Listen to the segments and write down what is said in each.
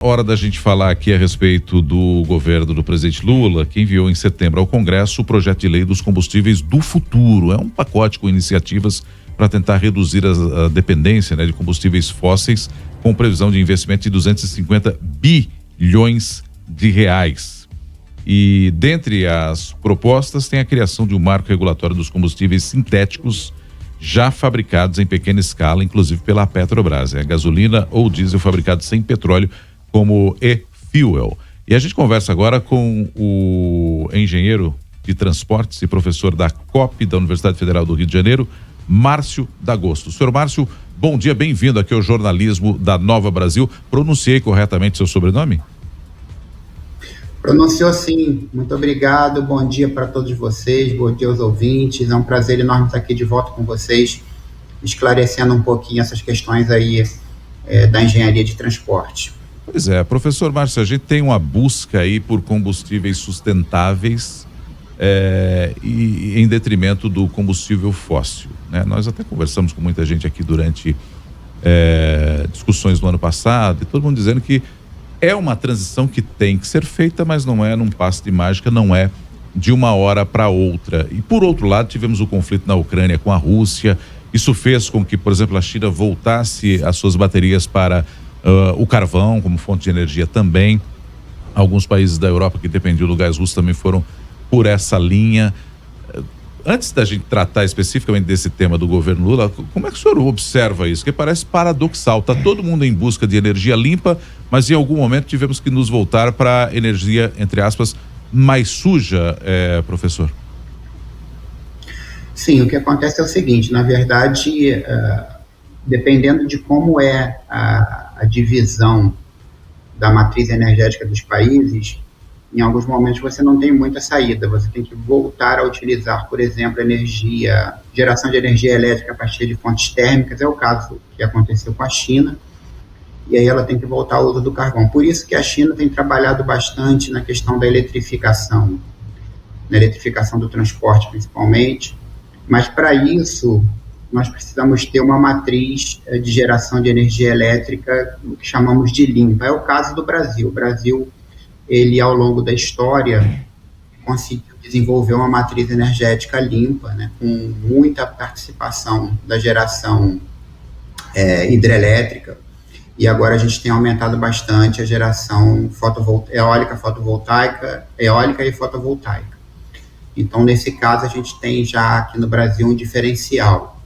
Hora da gente falar aqui a respeito do governo do presidente Lula, que enviou em setembro ao Congresso o projeto de lei dos combustíveis do futuro. É um pacote com iniciativas para tentar reduzir a dependência, de combustíveis fósseis, com previsão de investimento de 250 bilhões de reais. E dentre as propostas tem a criação de um marco regulatório dos combustíveis sintéticos já fabricados em pequena escala, inclusive pela Petrobras. É gasolina ou diesel fabricado sem petróleo, como e-fuel. E a gente conversa agora com o engenheiro de transportes e professor da COP da Universidade Federal do Rio de Janeiro, Márcio D'Agosto. Senhor Márcio, bom dia, bem-vindo aqui ao jornalismo da Nova Brasil. Pronunciei corretamente seu sobrenome? Pronunciou sim, muito obrigado, bom dia para todos vocês, bom dia aos ouvintes, é um prazer enorme estar aqui de volta com vocês, esclarecendo um pouquinho essas questões aí da engenharia de transporte. Pois é, professor Márcio, a gente tem uma busca aí por combustíveis sustentáveis e em detrimento do combustível fóssil, né? Nós até conversamos com muita gente aqui durante discussões no ano passado, e todo mundo dizendo que é uma transição que tem que ser feita, mas não é num passe de mágica, não é de uma hora para outra. E por outro lado, tivemos o conflito na Ucrânia com a Rússia. Isso fez com que, por exemplo, a China voltasse as suas baterias para o carvão como fonte de energia também. Alguns países da Europa que dependiam do gás russo também foram por essa linha. Antes da gente tratar especificamente desse tema do governo Lula, como é que o senhor observa isso? Porque parece paradoxal, está todo mundo em busca de energia limpa, mas em algum momento tivemos que nos voltar para energia, entre aspas, mais suja, professor? Sim, o que acontece é o seguinte, na verdade, dependendo de como é a divisão da matriz energética dos países, em alguns momentos você não tem muita saída, você tem que voltar a utilizar, por exemplo, geração de energia elétrica a partir de fontes térmicas, é o caso que aconteceu com a China, e aí ela tem que voltar ao uso do carvão. Por isso que a China tem trabalhado bastante na questão da eletrificação, na eletrificação do transporte principalmente, mas para isso nós precisamos ter uma matriz de geração de energia elétrica que chamamos de limpa. É o caso do Brasil. O Brasil, ele, ao longo da história, conseguiu desenvolver uma matriz energética limpa, né, com muita participação da geração hidrelétrica, e agora a gente tem aumentado bastante a geração eólica e fotovoltaica. Então, nesse caso, a gente tem já aqui no Brasil um diferencial.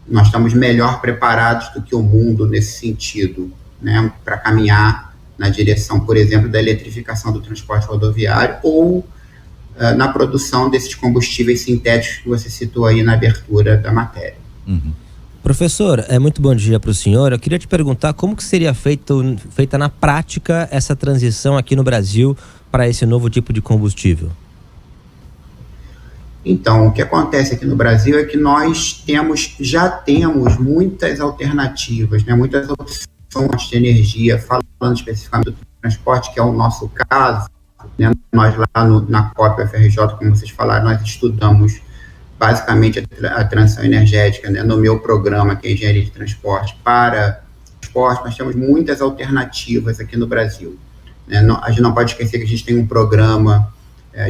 Nós estamos melhor preparados do que o mundo nesse sentido, né, para caminhar na direção, por exemplo, da eletrificação do transporte rodoviário ou na produção desses combustíveis sintéticos que você citou aí na abertura da matéria. Uhum. Professor, muito bom dia para o senhor. Eu queria te perguntar como que seria feita na prática essa transição aqui no Brasil para esse novo tipo de combustível? Então, o que acontece aqui no Brasil é que nós já temos muitas alternativas, né, muitas opções de energia, falando especificamente do transporte, que é o nosso caso, né, nós lá na COP UFRJ, como vocês falaram, nós estudamos basicamente a transição energética, né, no meu programa, que é Engenharia de Transporte, para transporte. Nós temos muitas alternativas aqui no Brasil, né, a gente não pode esquecer que a gente tem um programa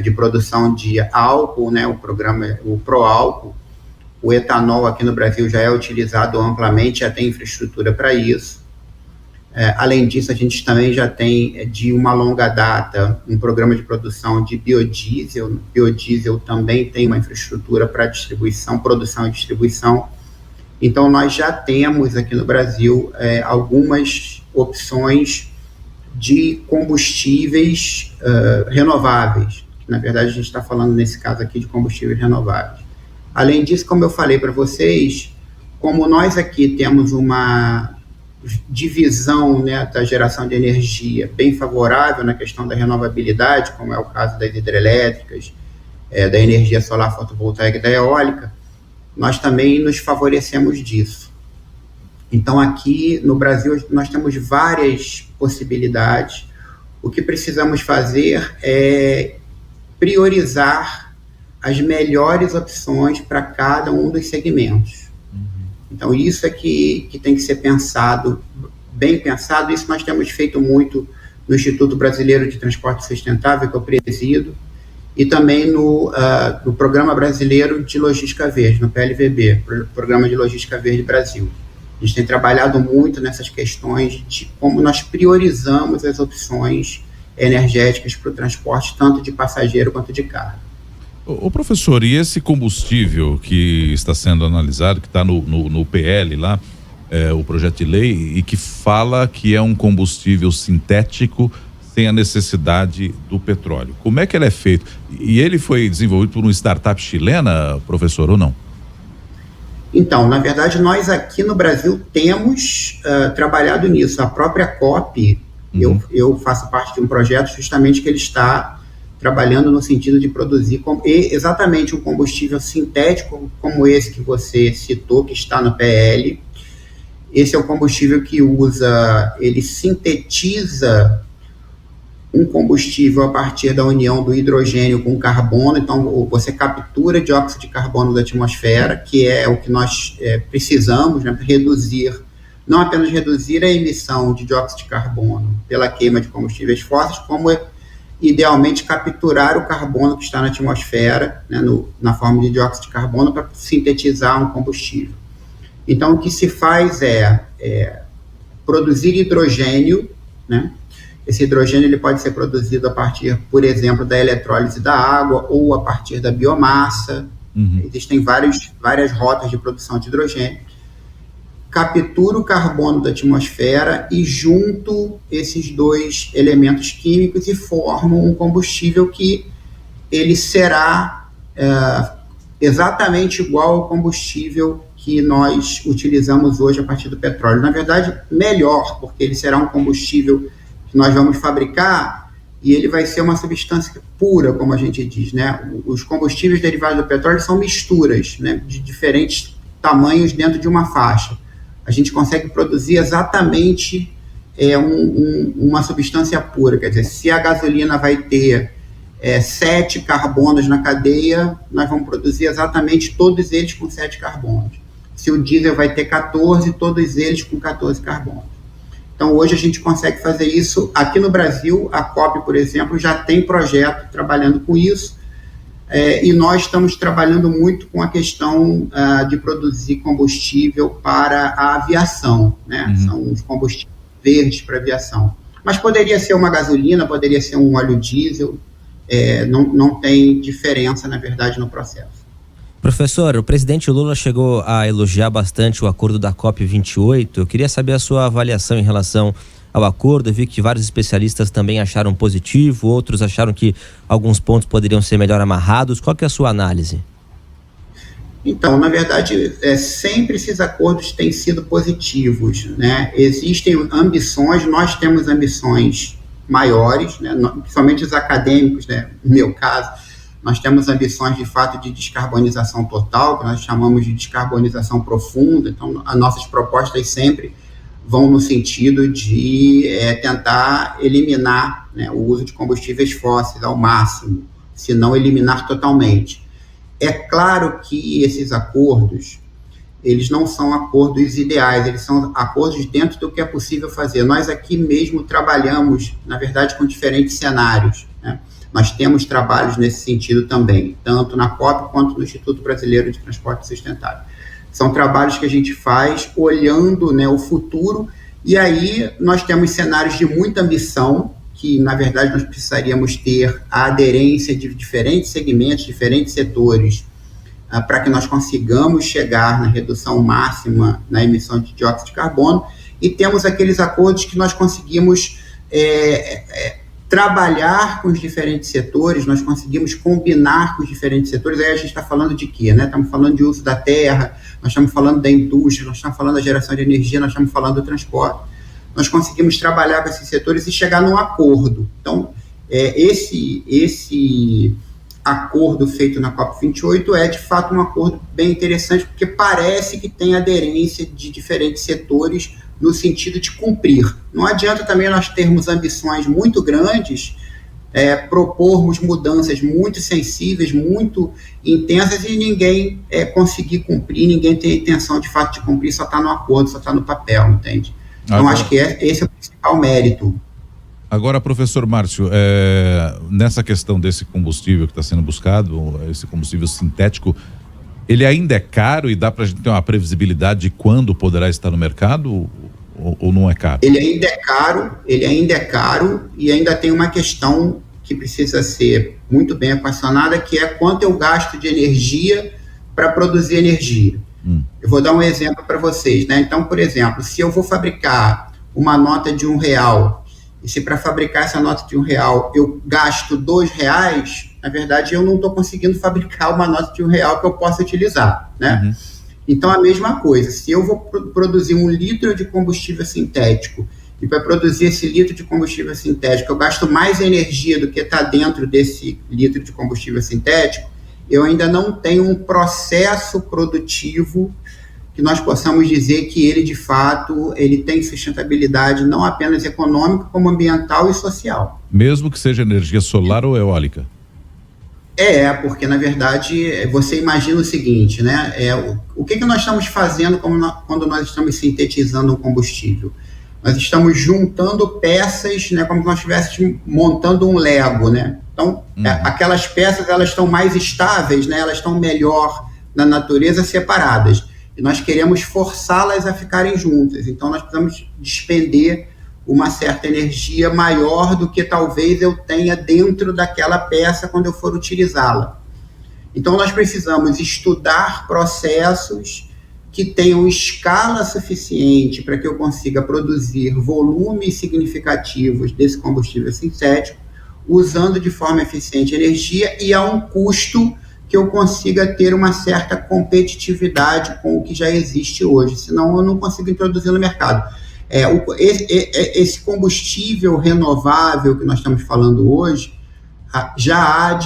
de produção de álcool, né, o ProAlcool. O etanol aqui no Brasil já é utilizado amplamente, já tem infraestrutura para isso. Além disso, a gente também já tem, de uma longa data, um programa de produção de biodiesel. Biodiesel também tem uma infraestrutura para produção e distribuição. Então, nós já temos aqui no Brasil algumas opções de combustíveis renováveis. Na verdade, a gente está falando, nesse caso aqui, de combustíveis renováveis. Além disso, como eu falei para vocês, como nós aqui temos uma divisão, né, da geração de energia bem favorável na questão da renovabilidade, como é o caso das hidrelétricas, da energia solar fotovoltaica e da eólica, nós também nos favorecemos disso. Então, aqui no Brasil, nós temos várias possibilidades. O que precisamos fazer é priorizar as melhores opções para cada um dos segmentos. Então, isso é que tem que ser pensado bem pensado. Isso nós temos feito muito no Instituto Brasileiro de Transporte Sustentável, que eu presido, e também no Programa Brasileiro de Logística Verde, no PLVB, Programa de Logística Verde Brasil. A gente tem trabalhado muito nessas questões de como nós priorizamos as opções energéticas para o transporte, tanto de passageiro quanto de carga. Ô professor, e esse combustível que está sendo analisado, que está no PL lá, o projeto de lei, e que fala que é um combustível sintético sem a necessidade do petróleo. Como é que ele é feito? E ele foi desenvolvido por uma startup chilena, professor, ou não? Então, na verdade, nós aqui no Brasil temos trabalhado nisso. A própria COP, eu faço parte de um projeto justamente que ele está trabalhando no sentido de produzir exatamente um combustível sintético como esse que você citou, que está no PL. Esse é o combustível que ele sintetiza um combustível a partir da união do hidrogênio com carbono. Então, você captura dióxido de carbono da atmosfera, que é o que nós precisamos, né, reduzir, não apenas reduzir a emissão de dióxido de carbono pela queima de combustíveis fósseis, como idealmente capturar o carbono que está na atmosfera, né, na forma de dióxido de carbono, para sintetizar um combustível. Então, o que se faz é produzir hidrogênio, né? Esse hidrogênio ele pode ser produzido a partir, por exemplo, da eletrólise da água ou a partir da biomassa. Existem várias rotas de produção de hidrogênio. Captura o carbono da atmosfera e junto esses dois elementos químicos e formam um combustível que ele será exatamente igual ao combustível que nós utilizamos hoje a partir do petróleo. Na verdade, melhor, porque ele será um combustível que nós vamos fabricar e ele vai ser uma substância pura, como a gente diz, né? Os combustíveis derivados do petróleo são misturas, né, de diferentes tamanhos dentro de uma faixa. A gente consegue produzir exatamente uma substância pura, quer dizer, se a gasolina vai ter 7 carbonos na cadeia, nós vamos produzir exatamente todos eles com 7 carbonos. Se o diesel vai ter 14, todos eles com 14 carbonos. Então, hoje a gente consegue fazer isso. Aqui no Brasil, a COP, por exemplo, já tem projeto trabalhando com isso, e nós estamos trabalhando muito com a questão de produzir combustível para a aviação, né? São os combustíveis verdes para a aviação. Mas poderia ser uma gasolina, poderia ser um óleo diesel, não tem diferença, na verdade, no processo. Professor, o presidente Lula chegou a elogiar bastante o acordo da COP28. Eu queria saber a sua avaliação em relação ao acordo. Eu vi que vários especialistas também acharam positivo, outros acharam que alguns pontos poderiam ser melhor amarrados. Qual que é a sua análise? Então, na verdade, sempre esses acordos têm sido positivos, né? Existem ambições, nós temos ambições maiores, né? Principalmente os acadêmicos, né? No meu caso, nós temos ambições, de fato, de descarbonização total, que nós chamamos de descarbonização profunda. Então, as nossas propostas sempre vão no sentido de tentar eliminar, né, o uso de combustíveis fósseis ao máximo, se não eliminar totalmente. É claro que esses acordos, eles não são acordos ideais, eles são acordos dentro do que é possível fazer. Nós aqui mesmo trabalhamos, na verdade, com diferentes cenários, né? Nós temos trabalhos nesse sentido também, tanto na COP quanto no Instituto Brasileiro de Transporte Sustentável. São trabalhos que a gente faz olhando, né, o futuro, e aí nós temos cenários de muita ambição, que na verdade nós precisaríamos ter a aderência de diferentes segmentos, diferentes setores, para que nós consigamos chegar na redução máxima na emissão de dióxido de carbono, e temos aqueles acordos que nós conseguimos trabalhar com os diferentes setores, nós conseguimos combinar com os diferentes setores. Aí a gente está falando de quê, né? Estamos falando de uso da terra, nós estamos falando da indústria, nós estamos falando da geração de energia, nós estamos falando do transporte. Nós conseguimos trabalhar com esses setores e chegar num acordo. Então, esse acordo feito na COP28 é, de fato, um acordo bem interessante, porque parece que tem aderência de diferentes setores no sentido de cumprir. Não adianta também nós termos ambições muito grandes, propormos mudanças muito sensíveis, muito intensas, e ninguém conseguir cumprir, ninguém tem a intenção de fato de cumprir, só está no acordo, só está no papel, entende? Então, acho que esse é o principal mérito. Agora, professor Márcio, nessa questão desse combustível que está sendo buscado, esse combustível sintético, ele ainda é caro e dá para a gente ter uma previsibilidade de quando poderá estar no mercado ou não é caro? Ele ainda é caro e ainda tem uma questão que precisa ser muito bem equacionada, que é quanto eu gasto de energia para produzir energia. Eu vou dar um exemplo para vocês, né? Então, por exemplo, se eu vou fabricar uma nota de R$1, e se para fabricar essa nota de R$1 eu gasto R$2, na verdade eu não estou conseguindo fabricar uma nota de R$1 que eu possa utilizar, né? Então, a mesma coisa, se eu vou produzir 1 litro de combustível sintético, e para produzir esse litro de combustível sintético eu gasto mais energia do que está dentro desse litro de combustível sintético, eu ainda não tenho um processo produtivo que nós possamos dizer que ele, de fato, ele tem sustentabilidade não apenas econômica, como ambiental e social. Mesmo que seja energia solar ou eólica? Porque, na verdade, você imagina o seguinte, né? O que nós estamos fazendo quando nós estamos sintetizando um combustível? Nós estamos juntando peças, né, como se nós estivéssemos montando um Lego, né? Então, aquelas peças, elas estão mais estáveis, né? Elas estão melhor na natureza separadas. E nós queremos forçá-las a ficarem juntas. Então, nós precisamos despender uma certa energia maior do que talvez eu tenha dentro daquela peça quando eu for utilizá-la. Então, nós precisamos estudar processos que tenham escala suficiente para que eu consiga produzir volumes significativos desse combustível sintético, usando de forma eficiente energia e a um custo que eu consiga ter uma certa competitividade com o que já existe hoje, senão eu não consigo introduzir no mercado. Esse combustível renovável que nós estamos falando hoje, já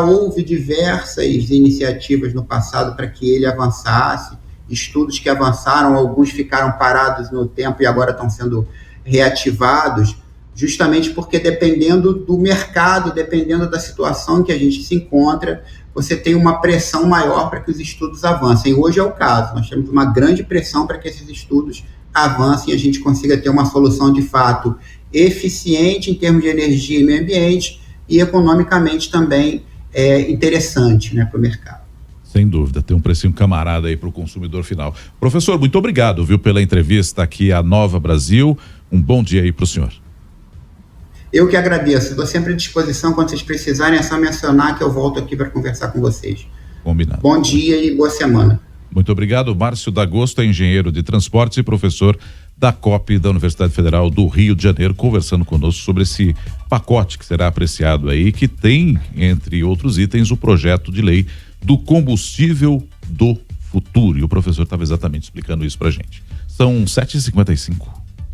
houve diversas iniciativas no passado para que ele avançasse, estudos que avançaram, alguns ficaram parados no tempo e agora estão sendo reativados, justamente porque dependendo do mercado, dependendo da situação em que a gente se encontra, você tem uma pressão maior para que os estudos avancem. Hoje é o caso, nós temos uma grande pressão para que esses estudos avancem e a gente consiga ter uma solução de fato eficiente em termos de energia e meio ambiente e economicamente também interessante, né, para o mercado. Sem dúvida, tem um precinho camarada aí para o consumidor final. Professor, muito obrigado, pela entrevista aqui à Nova Brasil. Um bom dia aí para o senhor. Eu que agradeço, estou sempre à disposição, quando vocês precisarem, é só mencionar que eu volto aqui para conversar com vocês. Combinado. Bom dia e boa semana. Muito obrigado. Márcio D'Agosto é engenheiro de transportes e professor da COP da Universidade Federal do Rio de Janeiro, conversando conosco sobre esse pacote que será apreciado aí, que tem, entre outros itens, o projeto de lei do combustível do futuro. E o professor estava exatamente explicando isso pra gente. São 7h55.